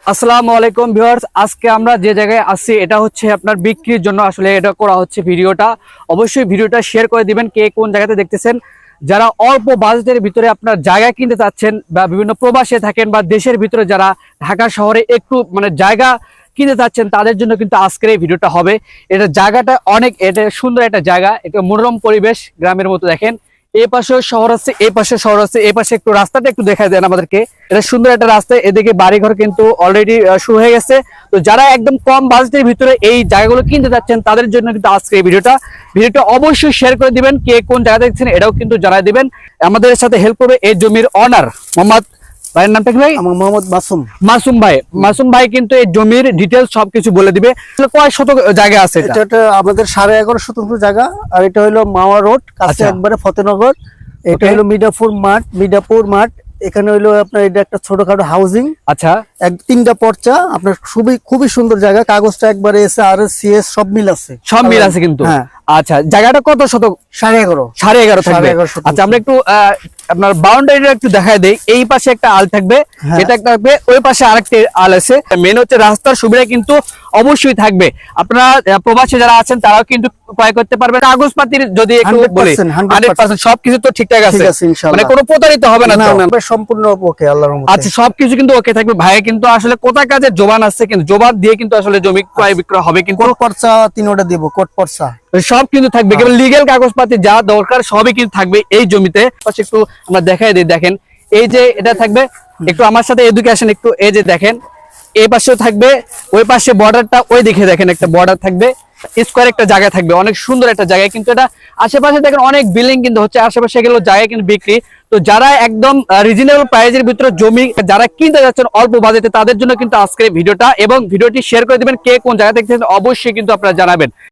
আসসালামু আলাইকুম ভিউয়ার্স, আজকে আমরা যে জায়গায় আছি এটা হচ্ছে আপনার বিক্রির জন্য আসলে এটা করা হচ্ছে ভিডিওটা। অবশ্যই ভিডিওটা শেয়ার করে দিবেন কে কোন জায়গাতে দেখতেছেন। যারা অল্প বাজেটের ভিতরে আপনার জায়গা কিনতে চাচ্ছেন বা বিভিন্ন প্রবাসে থাকেন বা দেশের ভিতরে যারা ঢাকা শহরে একটু জায়গা কিনতে চাচ্ছেন তাদের জন্য কিন্তু আজকের এই ভিডিওটা হবে। এটা জায়গাটা এটা সুন্দর একটা জায়গা, এটা মনোরম পরিবেশ গ্রামের মতো। দেখেন এই পাশে শহর আছে, এই পাশে শহর আছে, এই পাশে একটু রাস্তাটা একটু দেখা দেন আমাদেরকে। এটা সুন্দর একটা রাস্তা, এদিকে বাড়িঘর কিন্তু অলরেডি শুরু হয়ে গেছে। তো যারা একদম কম বাজেটের ভিতরে এই জায়গাগুলো কিনতে যাচ্ছেন তাদের জন্য কিন্তু আজকে এই ভিডিওটা অবশ্যই শেয়ার করে দিবেন। কে কোন জায়গা দেখছেন এটাও কিন্তু জানাই দিবেন। আমাদের সাথে হেল্প করবে এই জমির অনার মোহাম্মদ ভাইয়ের নামটা কি ভাই? আমার মোহাম্মদ মাসুম। মাসুম ভাই কিন্তু এই জমির ডিটেলস সবকিছু বলে দিবে। কয় শতক জায়গা আছে এটা আমাদের 11.5 শতাংশ জায়গা, আর এটা হলো মাওয়া রোড কাছে একবারে ফতেনগর। এটা হলো মিডাপুর মাঠ। এখানে হইলো আপনার এটা একটা ছোটখাটো হাউজিং। আচ্ছা, 3টা পর্চা আপনার খুবই সুন্দর জায়গা। কাগজটা একবারে এসে আর সিএস সব মিল আছে কিন্তু। হ্যাঁ। আচ্ছা, জায়গাটা কত শতক? 11.5 থাকবে। আচ্ছা, আমরা একটু আপনার বাউন্ডারিটা একটু দেখায় দেই। এই পাশে একটা আল থাকবে, এটা থাকবে, ওই পাশে আরেকটা আল আছে। মেন হচ্ছে রাস্তার সুবিধা কিন্তু অবশ্যই থাকবে। আপনারা প্রবাসী যারা আছেন তারাও কিন্তু ক্রয় করতে পারবেন। কাগজপাতির যদি একটু বলি 100% সবকিছু তো ঠিকঠাক আছে, কোনো প্রতারিত হবে না? সম্পূর্ণ ওকে, আল্লাহর রহমতে। আচ্ছা, সবকিছু কিন্তু ওকে থাকবে। ভাই কিন্তু আসলে কোথা কাজে জোবান আছে, কিন্তু জোবান দিয়ে কিন্তু আসলে জমি ক্রয় বিক্রয় হবে। কিন্তু কোট পর্চা 3টা দিব, কোট পর্চা সব কিন্তু থাকবে, কেবল লিগ্যাল কাগজপাতি যা দরকার সবই কিন্তু থাকবে এই জমিতে। একটু আমরা দেখাই দিই। দেখেন এই যে এটা থাকবে, একটু আমার সাথে এডুকেশন একটু, এই যে দেখেন এই পাশেও থাকবে, ওই পাশে বর্ডারটা ওই দিকে দেখেন একটা বর্ডার থাকবে, স্কোয়ার একটা জায়গা থাকবে, অনেক সুন্দর একটা জায়গা। কিন্তু এটা আশেপাশে দেখেন অনেক বিল্ডিং কিন্তু হচ্ছে, আশেপাশে এগুলো জায়গা কিন্তু বিক্রি। তো যারা একদম রিজনেবল প্রাইসের ভিতরে জমি যারা কিনতে যাচ্ছেন অল্প বাজেটে তাদের জন্য কিন্তু আজকের ভিডিওটা, এবং ভিডিওটি শেয়ার করে দিবেন। কে কোন জায়গা দেখছেন অবশ্যই কিন্তু আপনারা জানাবেন।